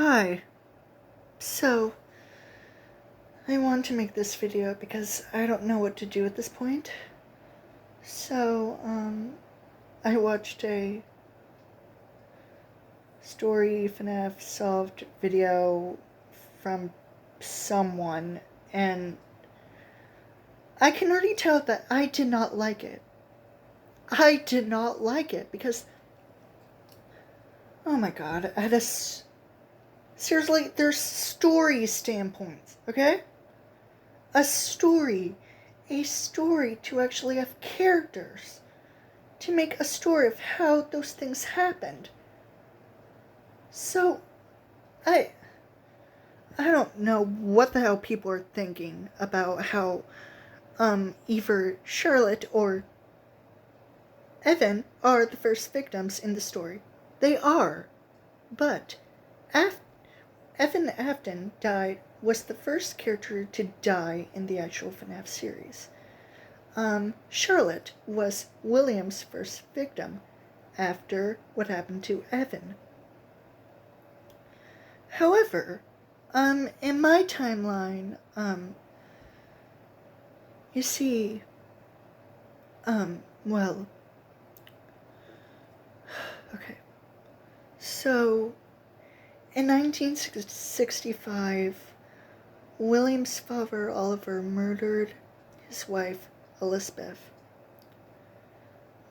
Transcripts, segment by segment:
Hi. So, I want to make this video because I don't know what to do at this point. So, I watched a story FNAF solved video from someone, and I can already tell that I did not like it. I did not like it because, oh my god, seriously, there's story standpoints, okay? A story to actually have characters, to make a story of how those things happened. So, I don't know what the hell people are thinking about how, either Charlotte or Evan are the first victims in the story. They are. But, Evan Afton was the first character to die in the actual FNAF series. Charlotte was William's first victim after what happened to Evan. However, in my timeline, you see, well, okay. So, in 1965, William's father, Oliver, murdered his wife, Elizabeth.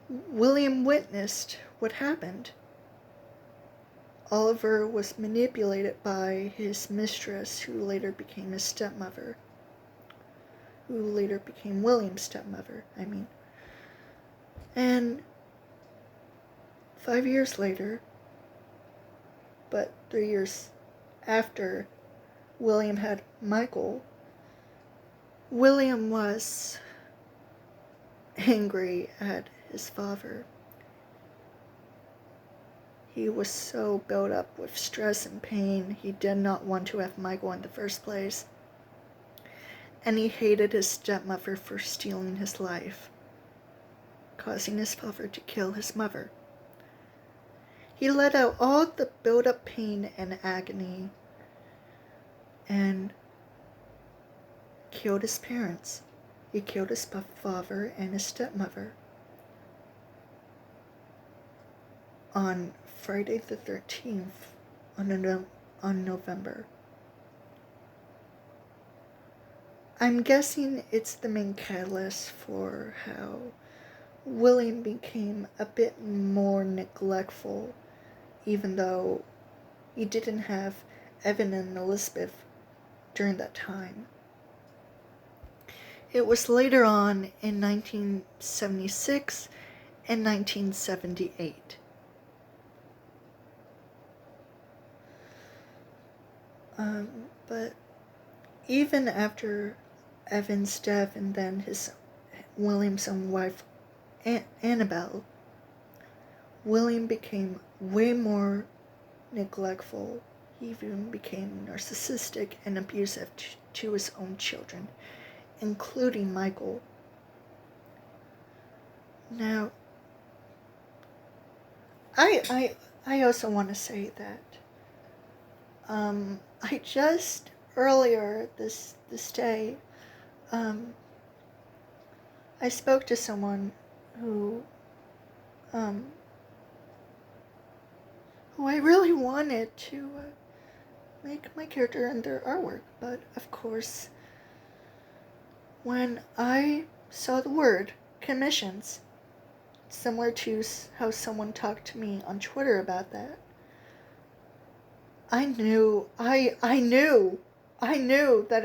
William witnessed what happened. Oliver was manipulated by his mistress, who later became his stepmother. Who later became William's stepmother, And 5 years later, but 3 years after William had Michael, William was angry at his father. He was so built up with stress and pain, he did not want to have Michael in the first place. And he hated his stepmother for stealing his life, causing his father to kill his mother. He let out all the built-up pain and agony and killed his parents. He killed his father and his stepmother on Friday the 13th on November. I'm guessing it's the main catalyst for how William became a bit more neglectful, even though he didn't have Evan and Elizabeth during that time. It was later on in 1976 and 1978. But even after Evan's death and then William's own wife, Annabelle, William became way more neglectful. He even became narcissistic and abusive to his own children, including Michael. Now, I also want to say that I just earlier this day I spoke to someone who I really wanted to make my character in their artwork, but of course, when I saw the word commissions, similar to how someone talked to me on Twitter about that, I knew that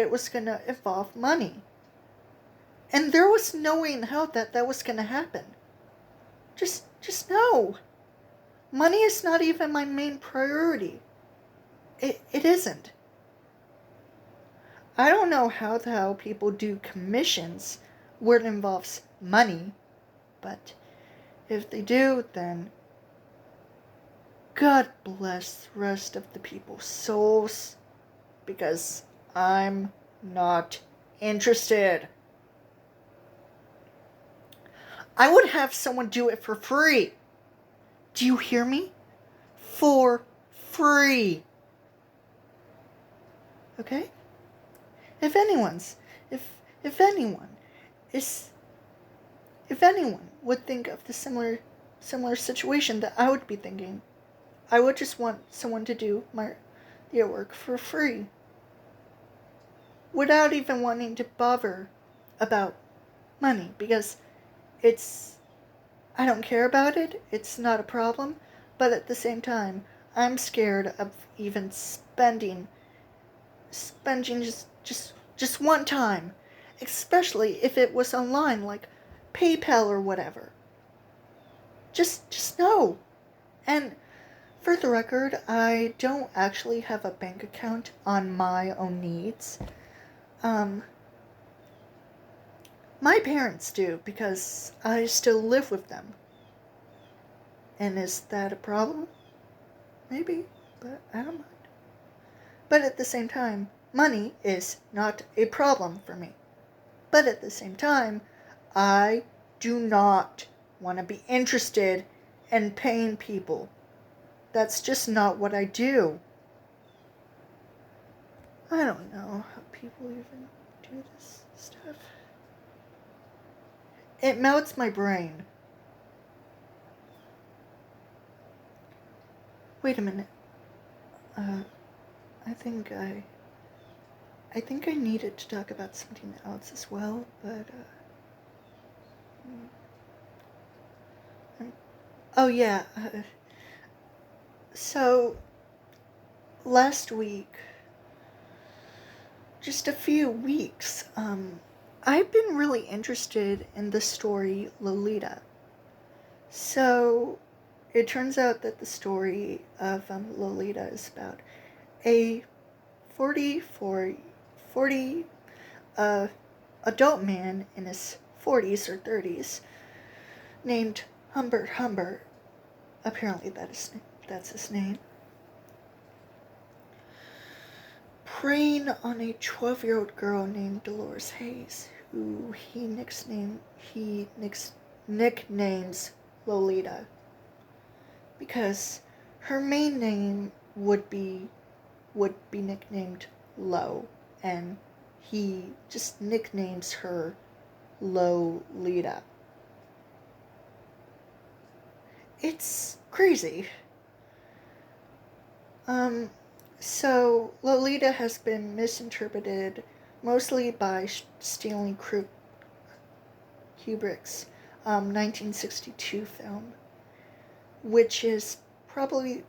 it was going to involve money. And there was no way in hell that was going to happen. Just no. Money is not even my main priority. It isn't. I don't know how the hell people do commissions where it involves money, but if they do, then God bless the rest of the people's souls, because I'm not interested. I would have someone do it for free. Do you hear me? For free. Okay? If anyone's, if anyone is, if anyone would think of the similar situation that I would be thinking, I would just want someone to do the artwork for free, without even wanting to bother about money, because it's, I don't care about it, it's not a problem, but at the same time, I'm scared of even spending just one time, especially if it was online like PayPal or whatever. Just no. And for the record, I don't actually have a bank account on my own needs. My parents do, because I still live with them. And is that a problem? Maybe, but I don't mind. But at the same time, money is not a problem for me. But at the same time, I do not want to be interested in paying people. That's just not what I do. I don't know how people even do this stuff. It melts my brain. Wait a minute. I think I needed to talk about something else as well, but oh yeah. So last week, just a few weeks, I've been really interested in the story Lolita. So it turns out that the story of Lolita is about a 40 adult man in his 40s or 30s named Humbert Humbert. Apparently that's his name. Preying on a 12-year-old girl named Dolores Hayes, who he nicknames Lolita, because her main name would be nicknamed Lo, and he just nicknames her Lolita. It's crazy. So Lolita has been misinterpreted mostly by Stanley Kubrick's 1962 film, which is probably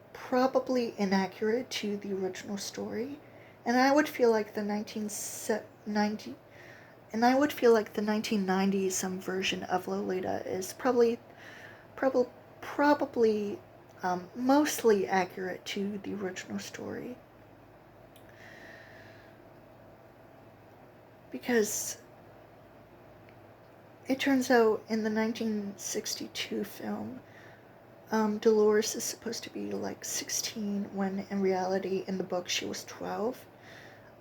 inaccurate to the original story, and I would feel like the 1990s version of Lolita is probably mostly accurate to the original story, because it turns out in the 1962 film, Dolores is supposed to be like 16 when in reality in the book she was 12.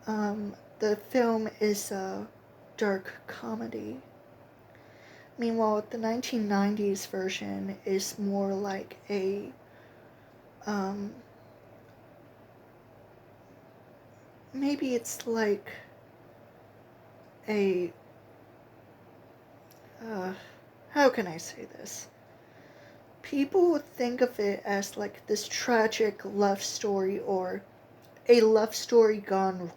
The film is a dark comedy. Meanwhile, the 1990s version is more like a maybe it's like a how can I say this? People think of it as like this tragic love story, or a love story gone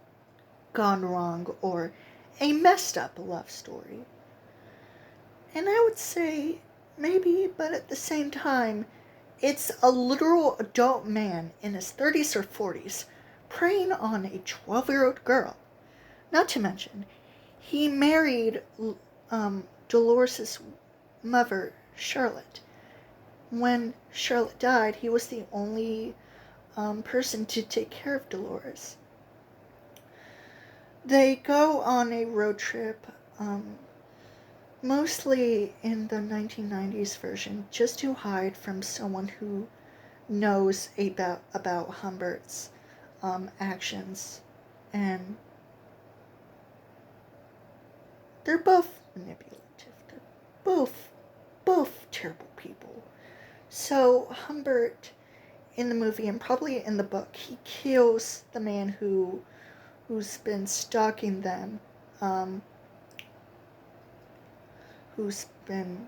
wrong, or a messed up love story. And I would say maybe, but at the same time, it's a literal adult man in his 30s or 40s preying on a 12-year-old girl. Not to mention, he married Dolores' mother, Charlotte. When Charlotte died, he was the only person to take care of Dolores. They go on a road trip, mostly in the 1990s version, just to hide from someone who knows about Humbert's actions, and they're both manipulative. They're both terrible people. So Humbert in the movie, and probably in the book, he kills the man who who's been stalking them, who's been,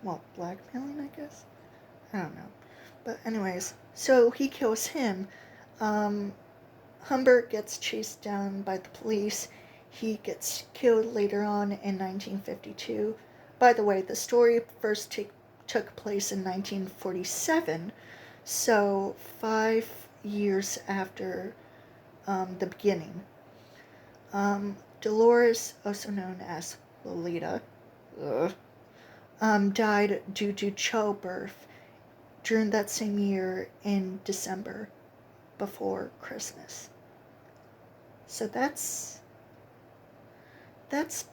well, blackmailing, I guess? I don't know. But anyways, so he kills him. Humbert gets chased down by the police. He gets killed later on in 1952. By the way, the story first took place in 1947, so 5 years after the beginning. Dolores, also known as Lolita, died due to childbirth during that same year in December, before Christmas. So that's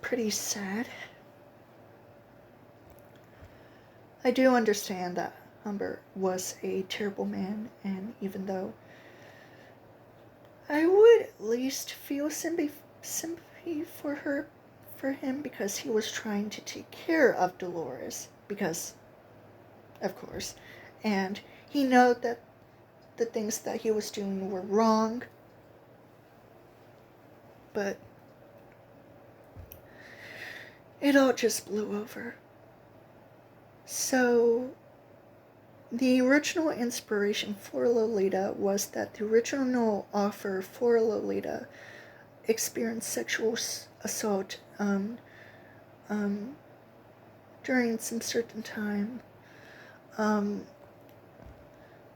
pretty sad. I do understand that Humbert was a terrible man, and even though I would at least feel sympathy for him, because he was trying to take care of Dolores, because, of course, and he knew that the things that he was doing were wrong, but it all just blew over. So the original inspiration for Lolita was that the original author for Lolita experienced sexual assault during some certain time,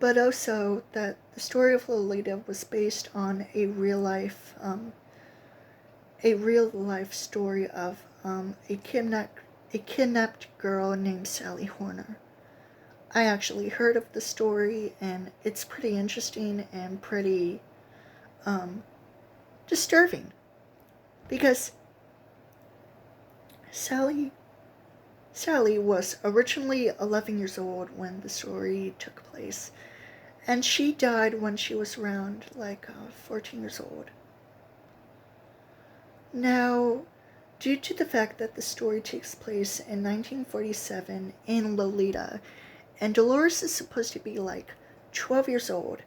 but also that the story of Lolita was based on a real life story of a kidnapped girl named Sally Horner. I actually heard of the story, and it's pretty interesting and pretty disturbing, because Sally was originally 11 years old when the story took place, and she died when she was around 14 years old. Now, due to the fact that the story takes place in 1947 in Lolita, and Dolores is supposed to be 12 years old,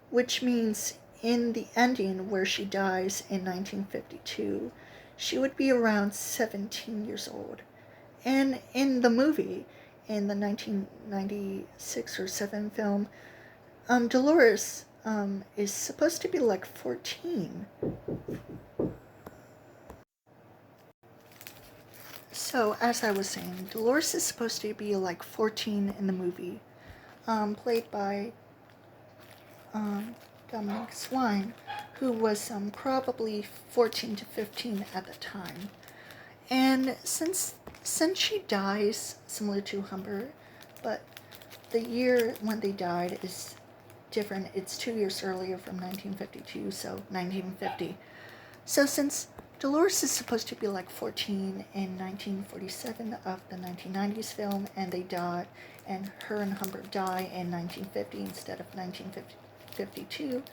which means in the ending where she dies in 1952, she would be around 17 years old. And in the movie, in the 1996 or 7 film, Dolores is supposed to be 14. So, as I was saying, Dolores is supposed to be 14 in the movie, played by Dominic Swine, who was probably 14 to 15 at the time. And since she dies, similar to Humbert, but the year when they died is different. It's 2 years earlier, from 1952, so 1950. So since Dolores is supposed to be 14 in 1947 of the 1990s film, and her and Humbert die in 1950 instead of 1952,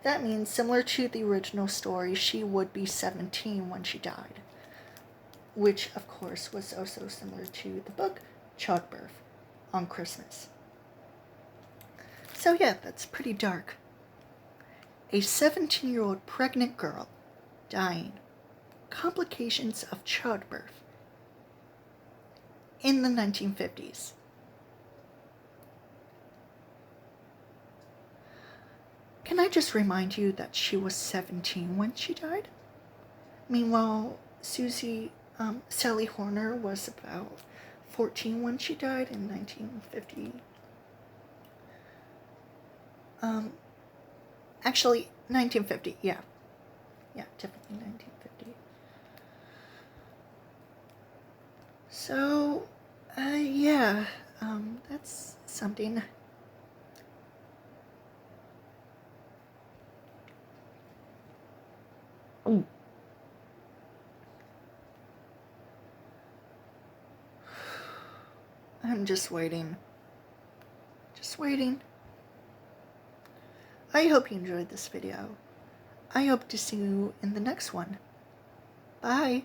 that means, similar to the original story, she would be 17 when she died, which of course was also similar to the book Childbirth on Christmas. So yeah, that's pretty dark. A 17-year-old pregnant girl dying, complications of childbirth, in the 1950s. Can I just remind you that she was 17 when she died? Meanwhile, Sally Horner was about 14 when she died in 1950. Actually, 1950, yeah. Yeah, definitely 1950. So, yeah, that's something. I'm just waiting. Just waiting. I hope you enjoyed this video. I hope to see you in the next one. Bye.